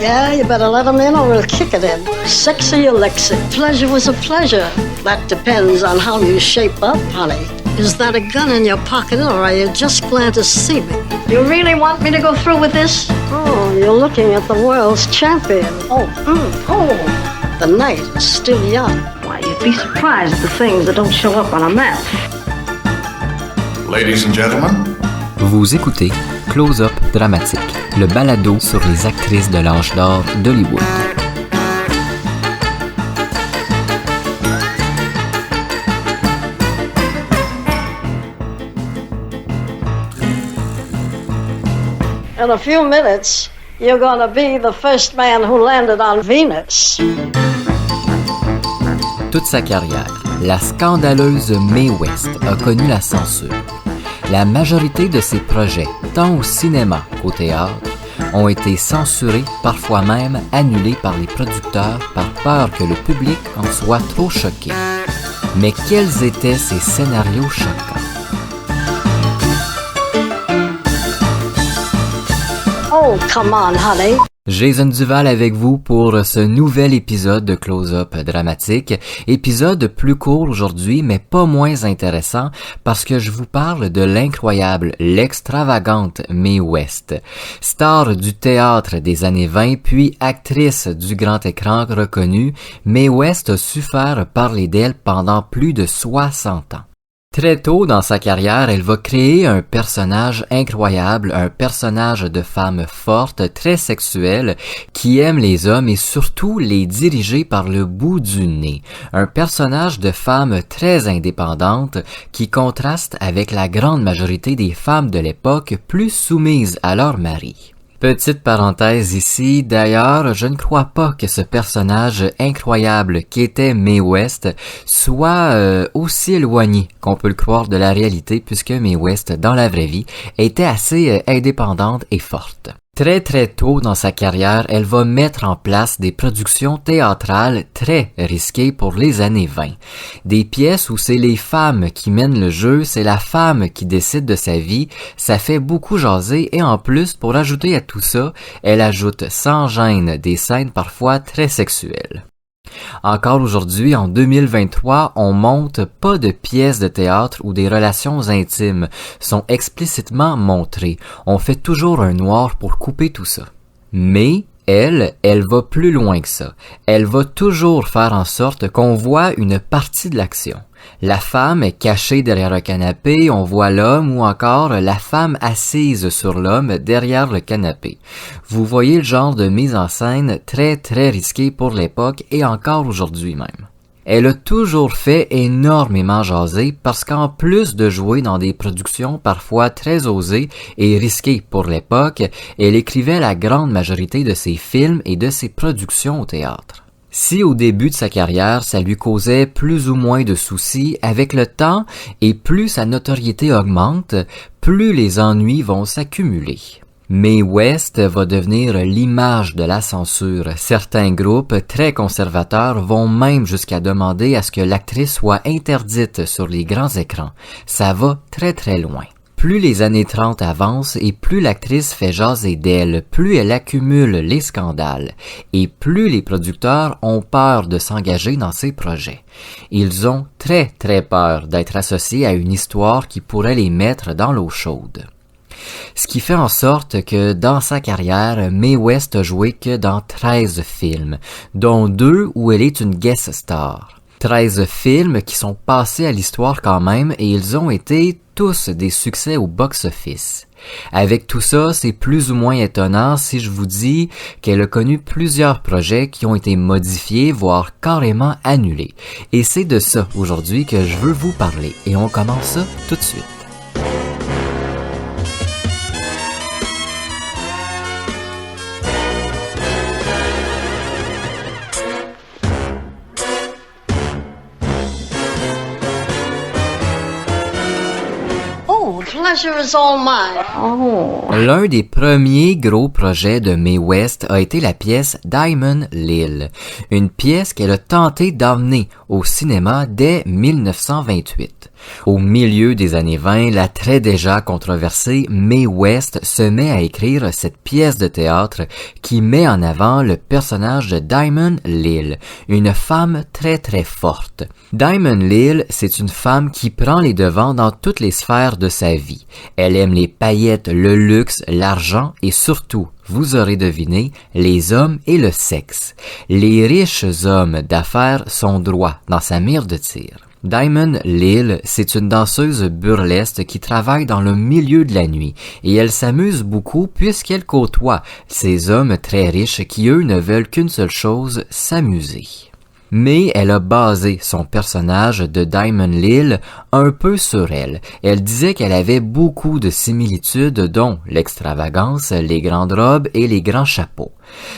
Yeah, you better let him in or we'll kick it in. Sexy Alexi. Pleasure was a pleasure. That depends on how you shape up, honey. Is that a gun in your pocket or are you just glad to see me? You really want me to go through with this? Oh, you're looking at the world's champion. Oh. The night is still young. Why, you'd be surprised at the things that don't show up on a map. Ladies and gentlemen. Vous écoutez Close-Up Dramatique, le balado sur les actrices de l'âge d'or d'Hollywood. In a few minutes, you're gonna be the first man who landed on Venus. Toute sa carrière, la scandaleuse Mae West a connu la censure. La majorité de ses projets, tant au cinéma qu'au théâtre, ont été censurés, parfois même annulés par les producteurs par peur que le public en soit trop choqué. Mais quels étaient ces scénarios choquants? Oh, come on, honey. Jason Duval avec vous pour ce nouvel épisode de Close-Up Dramatique. Épisode plus court aujourd'hui, mais pas moins intéressant parce que je vous parle de l'incroyable, l'extravagante Mae West. Star du théâtre des années 20 puis actrice du grand écran reconnue, Mae West a su faire parler d'elle pendant plus de 60 ans. Très tôt dans sa carrière, elle va créer un personnage incroyable, un personnage de femme forte, très sexuelle, qui aime les hommes et surtout les diriger par le bout du nez. Un personnage de femme très indépendante qui contraste avec la grande majorité des femmes de l'époque plus soumises à leur mari. Petite parenthèse ici, d'ailleurs, je ne crois pas que ce personnage incroyable qu'était Mae West soit aussi éloigné qu'on peut le croire de la réalité puisque Mae West, dans la vraie vie, était assez indépendante et forte. Très très tôt dans sa carrière, elle va mettre en place des productions théâtrales très risquées pour les années 20. Des pièces où c'est les femmes qui mènent le jeu, c'est la femme qui décide de sa vie, ça fait beaucoup jaser et en plus, pour ajouter à tout ça, elle ajoute sans gêne des scènes parfois très sexuelles. Encore aujourd'hui, en 2023, on monte pas de pièces de théâtre où des relations intimes sont explicitement montrées. On fait toujours un noir pour couper tout ça. Mais elle va plus loin que ça. Elle va toujours faire en sorte qu'on voit une partie de l'action. La femme est cachée derrière un canapé, on voit l'homme ou encore la femme assise sur l'homme derrière le canapé. Vous voyez le genre de mise en scène très très risqué pour l'époque et encore aujourd'hui même. Elle a toujours fait énormément jaser parce qu'en plus de jouer dans des productions parfois très osées et risquées pour l'époque, elle écrivait la grande majorité de ses films et de ses productions au théâtre. Si au début de sa carrière, ça lui causait plus ou moins de soucis, avec le temps et plus sa notoriété augmente, plus les ennuis vont s'accumuler. Mae West va devenir l'image de la censure. Certains groupes très conservateurs vont même jusqu'à demander à ce que l'actrice soit interdite sur les grands écrans. Ça va très très loin. Plus les années 30 avancent et plus l'actrice fait jaser d'elle, plus elle accumule les scandales et plus les producteurs ont peur de s'engager dans ses projets. Ils ont très très peur d'être associés à une histoire qui pourrait les mettre dans l'eau chaude. Ce qui fait en sorte que dans sa carrière, Mae West a joué que dans 13 films, dont 2 où elle est une guest star. 13 films qui sont passés à l'histoire quand même et ils ont été tous des succès au box-office. Avec tout ça, c'est plus ou moins étonnant si je vous dis qu'elle a connu plusieurs projets qui ont été modifiés, voire carrément annulés. Et c'est de ça aujourd'hui que je veux vous parler. Et on commence ça tout de suite. Pleasure is all mine. Oh. L'un des premiers gros projets de Mae West a été la pièce Diamond Lil, une pièce qu'elle a tenté d'emmener au cinéma dès 1928. Au milieu des années 20, la très déjà controversée Mae West se met à écrire cette pièce de théâtre qui met en avant le personnage de Diamond Lil, une femme très très forte. Diamond Lil, c'est une femme qui prend les devants dans toutes les sphères de sa vie. Elle aime les paillettes, le luxe, l'argent et surtout, vous aurez deviné, les hommes et le sexe. Les riches hommes d'affaires sont droits dans sa mire de tir. Diamond Lil, c'est une danseuse burlesque qui travaille dans le milieu de la nuit et elle s'amuse beaucoup puisqu'elle côtoie ces hommes très riches qui eux ne veulent qu'une seule chose, s'amuser. Mais elle a basé son personnage de Diamond Lil un peu sur elle. Elle disait qu'elle avait beaucoup de similitudes dont l'extravagance, les grandes robes et les grands chapeaux.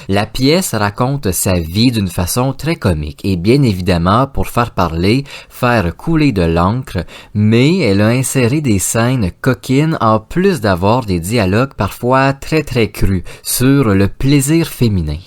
La pièce raconte sa vie d'une façon très comique et bien évidemment pour faire parler, faire couler de l'encre, mais elle a inséré des scènes coquines en plus d'avoir des dialogues parfois très très crus sur le plaisir féminin.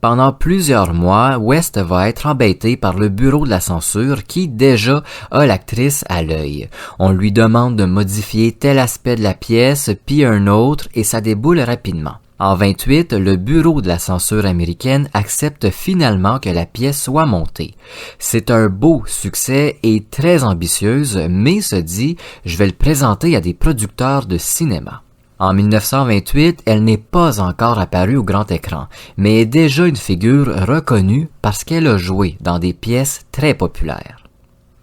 Pendant plusieurs mois, West va être embêté par le bureau de la censure qui déjà a l'actrice à l'œil. On lui demande de modifier tel aspect de la pièce puis un autre et ça déboule rapidement. En 28, le bureau de la censure américaine accepte finalement que la pièce soit montée. C'est un beau succès et très ambitieuse, mais se dit « je vais le présenter à des producteurs de cinéma ». En 1928, elle n'est pas encore apparue au grand écran, mais est déjà une figure reconnue parce qu'elle a joué dans des pièces très populaires.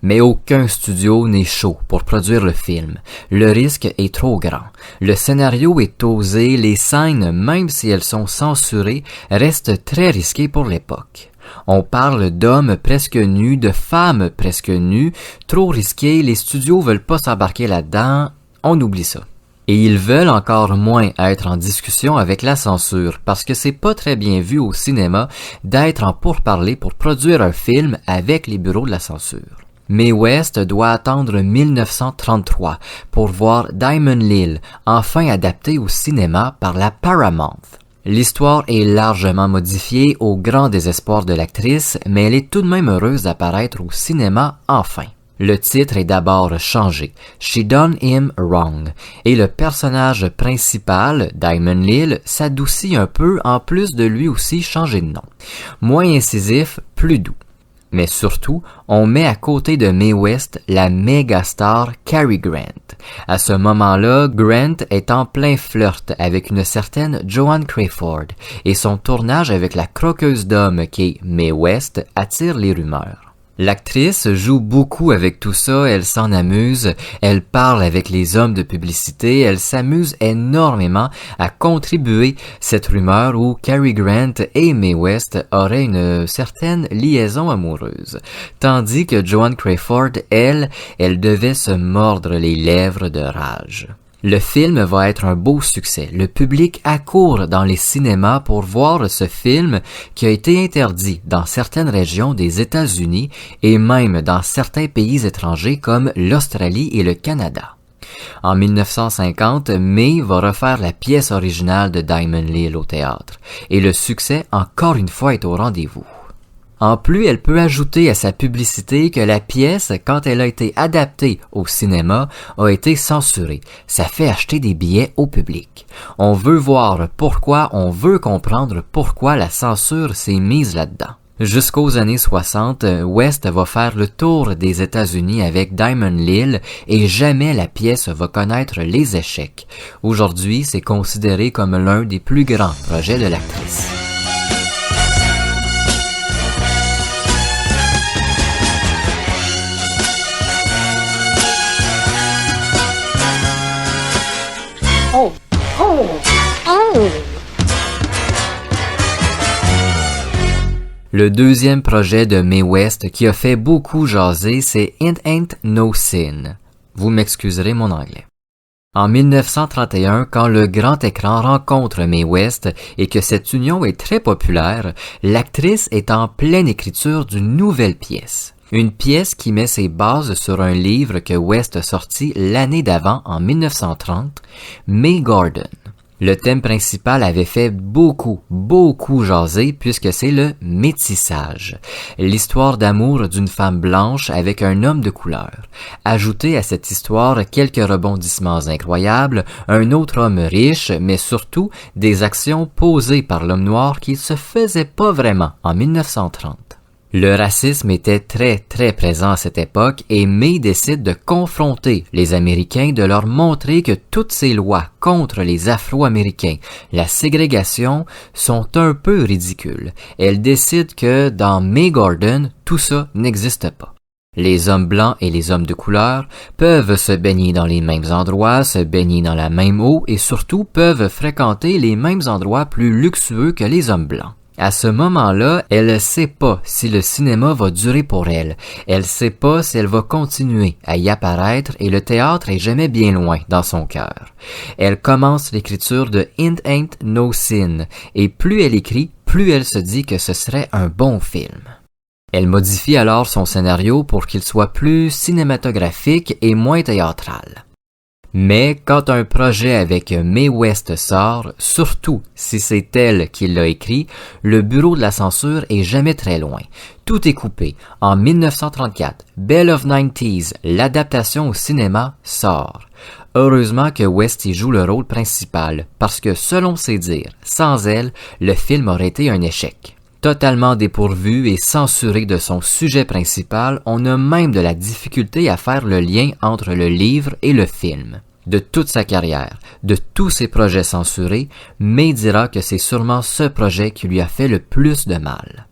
Mais aucun studio n'est chaud pour produire le film. Le risque est trop grand. Le scénario est osé, les scènes, même si elles sont censurées, restent très risquées pour l'époque. On parle d'hommes presque nus, de femmes presque nues, trop risqué, les studios veulent pas s'embarquer là-dedans, on oublie ça. Et ils veulent encore moins être en discussion avec la censure parce que c'est pas très bien vu au cinéma d'être en pourparlers pour produire un film avec les bureaux de la censure. Mae West doit attendre 1933 pour voir Diamond Lil enfin adapté au cinéma par la Paramount. L'histoire est largement modifiée au grand désespoir de l'actrice, mais elle est tout de même heureuse d'apparaître au cinéma enfin. Le titre est d'abord changé, She Done Him Wrong, et le personnage principal, Diamond Lil, s'adoucit un peu en plus de lui aussi changer de nom. Moins incisif, plus doux. Mais surtout, on met à côté de Mae West la méga star Cary Grant. À ce moment-là, Grant est en plein flirt avec une certaine Joan Crawford, et son tournage avec la croqueuse d'hommes qu'est Mae West attire les rumeurs. L'actrice joue beaucoup avec tout ça, elle s'en amuse, elle parle avec les hommes de publicité, elle s'amuse énormément à contribuer cette rumeur où Cary Grant et Mae West auraient une certaine liaison amoureuse. Tandis que Joan Crawford, elle devait se mordre les lèvres de rage. Le film va être un beau succès. Le public accourt dans les cinémas pour voir ce film qui a été interdit dans certaines régions des États-Unis et même dans certains pays étrangers comme l'Australie et le Canada. En 1950, Mae va refaire la pièce originale de Diamond Lil au théâtre et le succès encore une fois est au rendez-vous. En plus, elle peut ajouter à sa publicité que la pièce, quand elle a été adaptée au cinéma, a été censurée. Ça fait acheter des billets au public. On veut voir pourquoi, on veut comprendre pourquoi la censure s'est mise là-dedans. Jusqu'aux années 60, West va faire le tour des États-Unis avec Diamond Lil et jamais la pièce va connaître les échecs. Aujourd'hui, c'est considéré comme l'un des plus grands projets de l'actrice. Oh, oh, oh! Le deuxième projet de Mae West qui a fait beaucoup jaser, c'est It Ain't No Sin. Vous m'excuserez mon anglais. En 1931, quand le grand écran rencontre Mae West et que cette union est très populaire, l'actrice est en pleine écriture d'une nouvelle pièce. Une pièce qui met ses bases sur un livre que West a sorti l'année d'avant, en 1930, May Gordon. Le thème principal avait fait beaucoup jaser puisque c'est le métissage. L'histoire d'amour d'une femme blanche avec un homme de couleur. Ajoutez à cette histoire quelques rebondissements incroyables, un autre homme riche, mais surtout des actions posées par l'homme noir qui se faisaient pas vraiment en 1930. Le racisme était très présent à cette époque et May décide de confronter les Américains, de leur montrer que toutes ces lois contre les Afro-Américains, la ségrégation, sont un peu ridicules. Elle décide que dans May Gordon, tout ça n'existe pas. Les hommes blancs et les hommes de couleur peuvent se baigner dans les mêmes endroits, se baigner dans la même eau et surtout peuvent fréquenter les mêmes endroits plus luxueux que les hommes blancs. À ce moment-là, elle sait pas si le cinéma va durer pour elle. Elle sait pas si elle va continuer à y apparaître et le théâtre est jamais bien loin dans son cœur. Elle commence l'écriture de It Ain't No Sin et plus elle écrit, plus elle se dit que ce serait un bon film. Elle modifie alors son scénario pour qu'il soit plus cinématographique et moins théâtral. Mais quand un projet avec Mae West sort, surtout si c'est elle qui l'a écrit, le bureau de la censure est jamais très loin. Tout est coupé. En 1934, Belle of 90s, l'adaptation au cinéma, sort. Heureusement que West y joue le rôle principal, parce que selon ses dires, sans elle, le film aurait été un échec. Totalement dépourvu et censuré de son sujet principal, on a même de la difficulté à faire le lien entre le livre et le film. De toute sa carrière, de tous ses projets censurés, May dira que c'est sûrement ce projet qui lui a fait le plus de mal.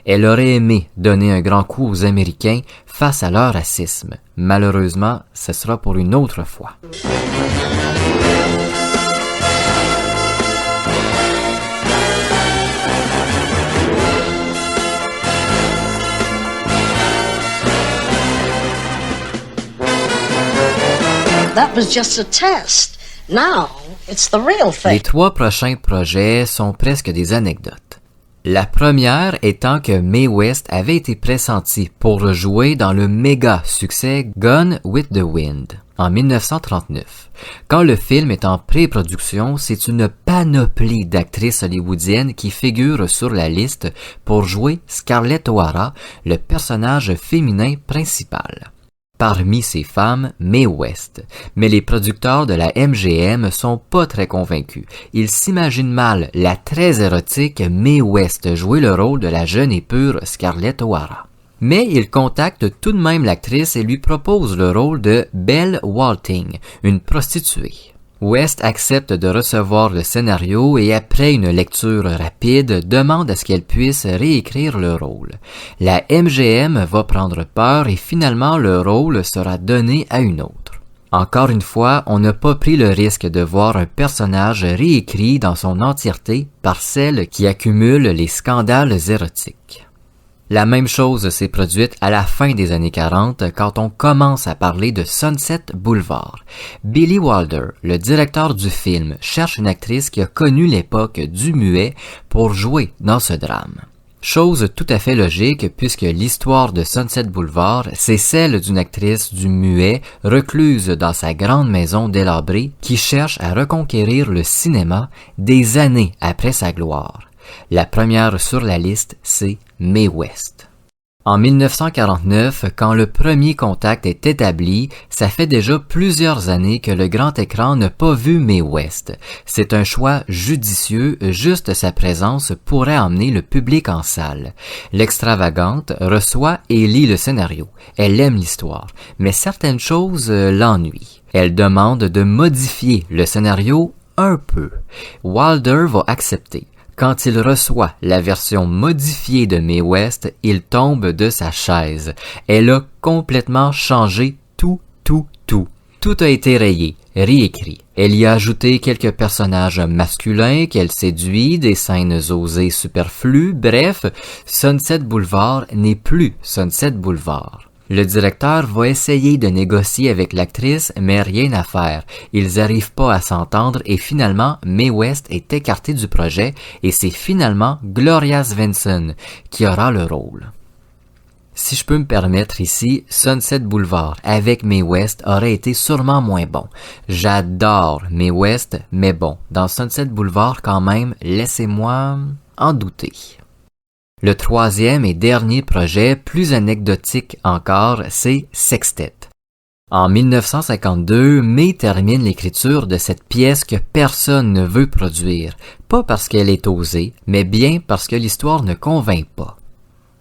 Elle aurait aimé donner un grand coup aux Américains face à leur racisme. Malheureusement, ce sera pour une autre fois. That was just a test. Now, it's the real thing. Les 3 prochains projets sont presque des anecdotes. La première étant que Mae West avait été pressentie pour jouer dans le méga succès Gone with the Wind en 1939. Quand le film est en pré-production, c'est une panoplie d'actrices hollywoodiennes qui figurent sur la liste pour jouer Scarlett O'Hara, le personnage féminin principal. Parmi ces femmes, Mae West. Mais les producteurs de la MGM sont pas très convaincus. Ils s'imaginent mal la très érotique Mae West jouer le rôle de la jeune et pure Scarlett O'Hara. Mais ils contactent tout de même l'actrice et lui proposent le rôle de Belle Walting, une prostituée. West accepte de recevoir le scénario et après une lecture rapide, demande à ce qu'elle puisse réécrire le rôle. La MGM va prendre peur et finalement le rôle sera donné à une autre. Encore une fois, on n'a pas pris le risque de voir un personnage réécrit dans son entièreté par celle qui accumule les scandales érotiques. La même chose s'est produite à la fin des années 40 quand on commence à parler de Sunset Boulevard. Billy Wilder, le directeur du film, cherche une actrice qui a connu l'époque du muet pour jouer dans ce drame. Chose tout à fait logique puisque l'histoire de Sunset Boulevard, c'est celle d'une actrice du muet recluse dans sa grande maison délabrée qui cherche à reconquérir le cinéma des années après sa gloire. La première sur la liste, c'est Mae West. En 1949, quand le premier contact est établi, ça fait déjà plusieurs années que le grand écran n'a pas vu Mae West. C'est un choix judicieux, juste sa présence pourrait emmener le public en salle. L'extravagante reçoit et lit le scénario. Elle aime l'histoire, mais certaines choses l'ennuient. Elle demande de modifier le scénario un peu. Wilder va accepter. Quand il reçoit la version modifiée de Mae West, il tombe de sa chaise. Elle a complètement changé tout. Tout a été rayé, réécrit. Elle y a ajouté quelques personnages masculins qu'elle séduit, des scènes osées superflues, bref, Sunset Boulevard n'est plus Sunset Boulevard. Le directeur va essayer de négocier avec l'actrice, mais rien à faire. Ils arrivent pas à s'entendre et finalement, Mae West est écartée du projet et c'est finalement Gloria Svensson qui aura le rôle. Si je peux me permettre ici, Sunset Boulevard avec Mae West aurait été sûrement moins bon. J'adore Mae West, mais bon, dans Sunset Boulevard quand même, laissez-moi en douter. Le troisième et dernier projet, plus anecdotique encore, c'est Sextet. En 1952, Mae termine l'écriture de cette pièce que personne ne veut produire, pas parce qu'elle est osée, mais bien parce que l'histoire ne convainc pas.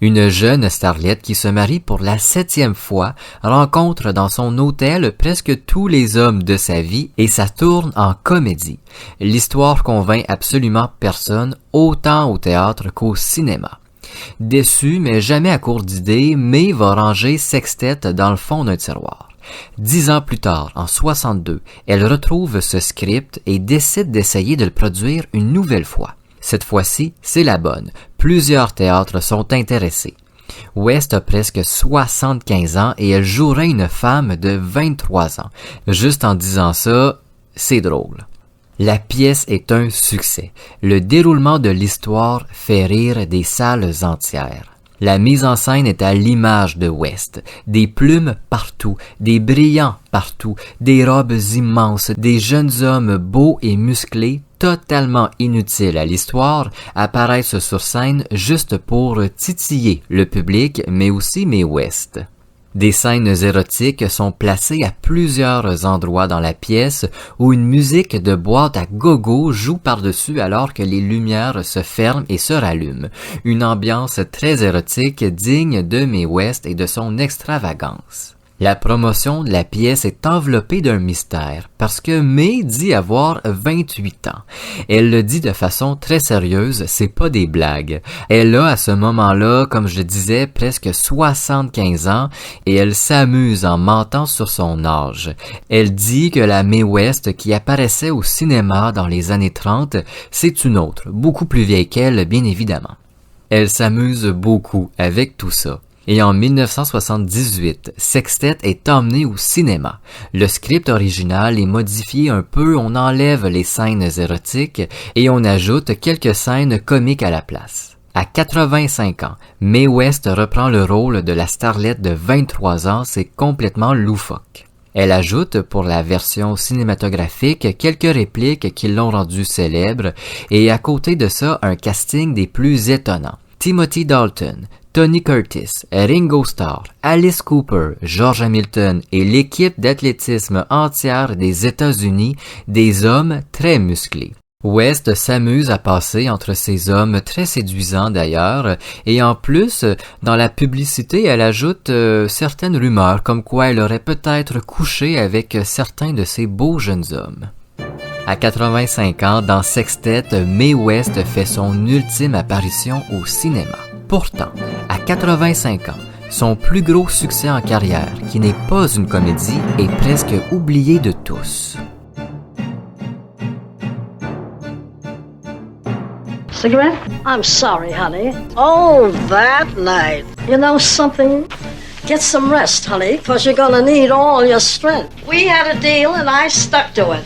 Une jeune starlette qui se marie pour la 7e fois rencontre dans son hôtel presque tous les hommes de sa vie et ça tourne en comédie. L'histoire convainc absolument personne, autant au théâtre qu'au cinéma. Déçu mais jamais à court d'idées, Mae va ranger Sextet dans le fond d'un tiroir. 10 ans plus tard, en 62, elle retrouve ce script et décide d'essayer de le produire une nouvelle fois. Cette fois-ci, c'est la bonne. Plusieurs théâtres sont intéressés. West a presque 75 ans et elle jouerait une femme de 23 ans. Juste en disant ça, c'est drôle. La pièce est un succès. Le déroulement de l'histoire fait rire des salles entières. La mise en scène est à l'image de West. Des plumes partout, des brillants partout, des robes immenses, des jeunes hommes beaux et musclés, totalement inutiles à l'histoire, apparaissent sur scène juste pour titiller le public, mais aussi Mae West. Des scènes érotiques sont placées à plusieurs endroits dans la pièce où une musique de boîte à gogo joue par-dessus alors que les lumières se ferment et se rallument. Une ambiance très érotique digne de Mae West et de son extravagance. La promotion de la pièce est enveloppée d'un mystère parce que Mae dit avoir 28 ans. Elle le dit de façon très sérieuse, c'est pas des blagues. Elle a à ce moment-là, comme je disais, presque 75 ans et elle s'amuse en mentant sur son âge. Elle dit que la Mae West qui apparaissait au cinéma dans les années 30, c'est une autre, beaucoup plus vieille qu'elle, bien évidemment. Elle s'amuse beaucoup avec tout ça. Et en 1978, Sextet est emmené au cinéma. Le script original est modifié un peu, on enlève les scènes érotiques et on ajoute quelques scènes comiques à la place. À 85 ans, Mae West reprend le rôle de la starlette de 23 ans, c'est complètement loufoque. Elle ajoute pour la version cinématographique quelques répliques qui l'ont rendue célèbre et à côté de ça, un casting des plus étonnants. Timothy Dalton, Tony Curtis, Ringo Starr, Alice Cooper, George Hamilton et l'équipe d'athlétisme entière des États-Unis, des hommes très musclés. West s'amuse à passer entre ces hommes très séduisants d'ailleurs, et en plus, dans la publicité, elle ajoute certaines rumeurs comme quoi elle aurait peut-être couché avec certains de ces beaux jeunes hommes. À 85 ans, dans Sextet, Mae West fait son ultime apparition au cinéma. Pourtant, à 85 ans, son plus gros succès en carrière, qui n'est pas une comédie, est presque oublié de tous. Cigarette? I'm sorry, honey. Oh, that night. You know something? Get some rest, honey, because you're gonna need all your strength. We had a deal and I stuck to it.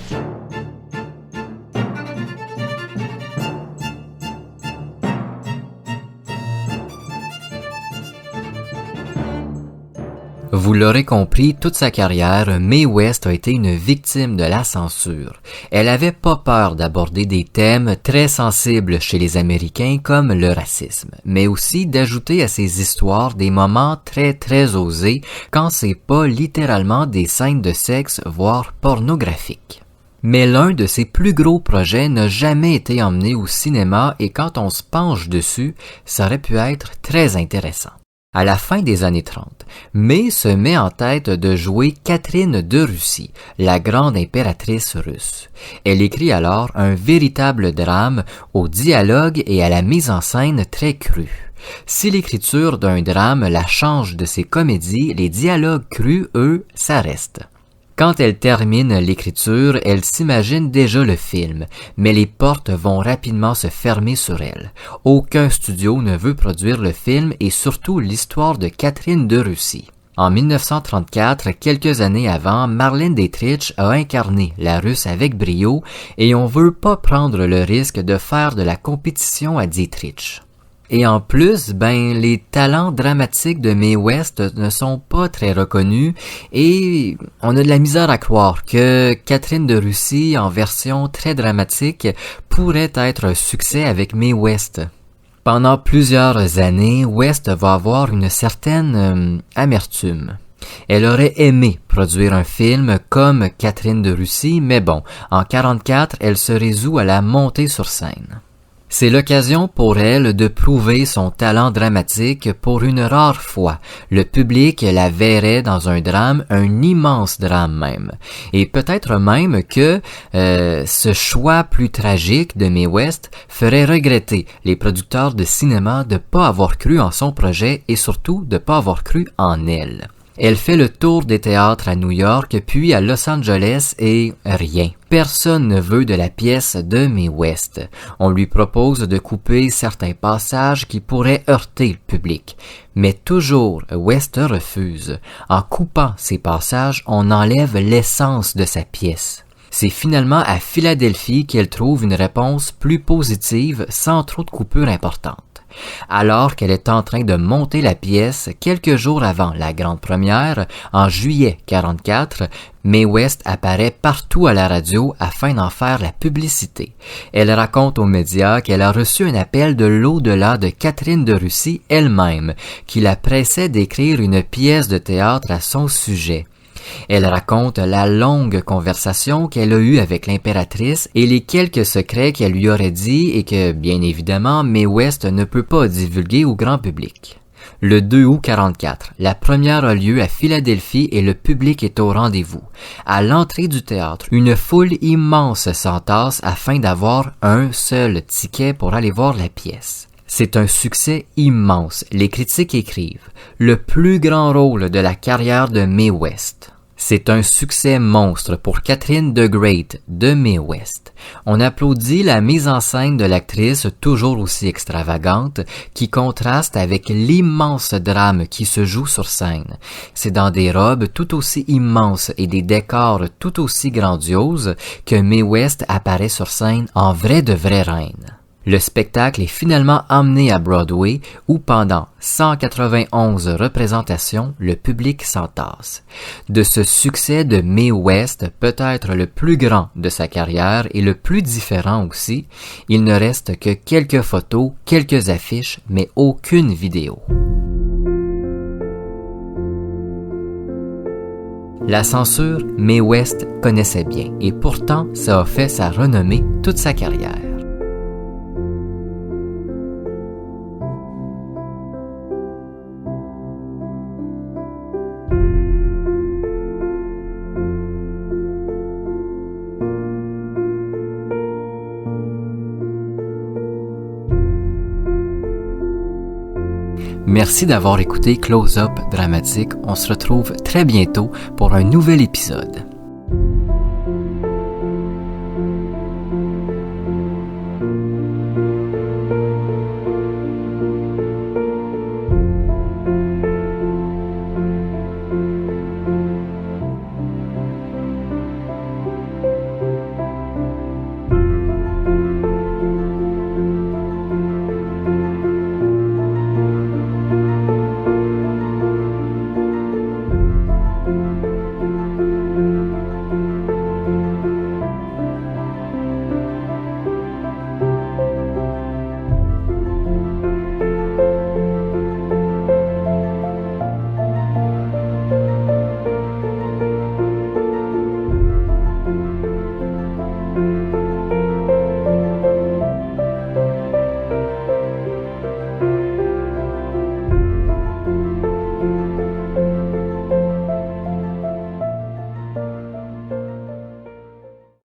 Vous l'aurez compris, toute sa carrière, Mae West a été une victime de la censure. Elle avait pas peur d'aborder des thèmes très sensibles chez les Américains comme le racisme, mais aussi d'ajouter à ses histoires des moments très osés quand c'est pas littéralement des scènes de sexe, voire pornographiques. Mais l'un de ses plus gros projets n'a jamais été emmené au cinéma et quand on se penche dessus, ça aurait pu être très intéressant. À la fin des années 30, Mae se met en tête de jouer Catherine de Russie, la grande impératrice russe. Elle écrit alors un véritable drame au dialogue et à la mise en scène très crue. Si l'écriture d'un drame la change de ses comédies, les dialogues crus, eux, ça reste. Quand elle termine l'écriture, elle s'imagine déjà le film, mais les portes vont rapidement se fermer sur elle. Aucun studio ne veut produire le film et surtout l'histoire de Catherine de Russie. En 1934, quelques années avant, Marlène Dietrich a incarné la Russe avec brio et on veut pas prendre le risque de faire de la compétition à Dietrich. Et en plus, les talents dramatiques de Mae West ne sont pas très reconnus et on a de la misère à croire que Catherine de Russie, en version très dramatique, pourrait être un succès avec Mae West. Pendant plusieurs années, West va avoir une certaine amertume. Elle aurait aimé produire un film comme Catherine de Russie, mais bon, en 1944, elle se résout à la monter sur scène. C'est l'occasion pour elle de prouver son talent dramatique pour une rare fois. Le public la verrait dans un drame, un immense drame même. Et peut-être même que ce choix plus tragique de Mae West ferait regretter les producteurs de cinéma de pas avoir cru en son projet et surtout de pas avoir cru en elle. Elle fait le tour des théâtres à New York puis à Los Angeles et rien. Personne ne veut de la pièce de Mae West. On lui propose de couper certains passages qui pourraient heurter le public. Mais toujours, West refuse. En coupant ces passages, on enlève l'essence de sa pièce. C'est finalement à Philadelphie qu'elle trouve une réponse plus positive sans trop de coupures importantes. Alors qu'elle est en train de monter la pièce quelques jours avant la grande première, en juillet 1944, Mae West apparaît partout à la radio afin d'en faire la publicité. Elle raconte aux médias qu'elle a reçu un appel de l'au-delà de Catherine de Russie elle-même, qui la pressait d'écrire une pièce de théâtre à son sujet. Elle raconte la longue conversation qu'elle a eue avec l'impératrice et les quelques secrets qu'elle lui aurait dit et que, bien évidemment, Mae West ne peut pas divulguer au grand public. Le 2 août 1944, la première a lieu à Philadelphie et le public est au rendez-vous. À l'entrée du théâtre, une foule immense s'entasse afin d'avoir un seul ticket pour aller voir la pièce. C'est un succès immense. Les critiques écrivent « Le plus grand rôle de la carrière de Mae West ». C'est un succès monstre pour Catherine the Great de Mae West. On applaudit la mise en scène de l'actrice toujours aussi extravagante qui contraste avec l'immense drame qui se joue sur scène. C'est dans des robes tout aussi immenses et des décors tout aussi grandioses que Mae West apparaît sur scène en de vraie reine. Le spectacle est finalement emmené à Broadway où pendant 191 représentations, le public s'entasse. De ce succès de Mae West, peut-être le plus grand de sa carrière et le plus différent aussi, il ne reste que quelques photos, quelques affiches, mais aucune vidéo. La censure, Mae West connaissait bien et pourtant ça a fait sa renommée toute sa carrière. Merci d'avoir écouté Close Up Dramatique. On se retrouve très bientôt pour un nouvel épisode.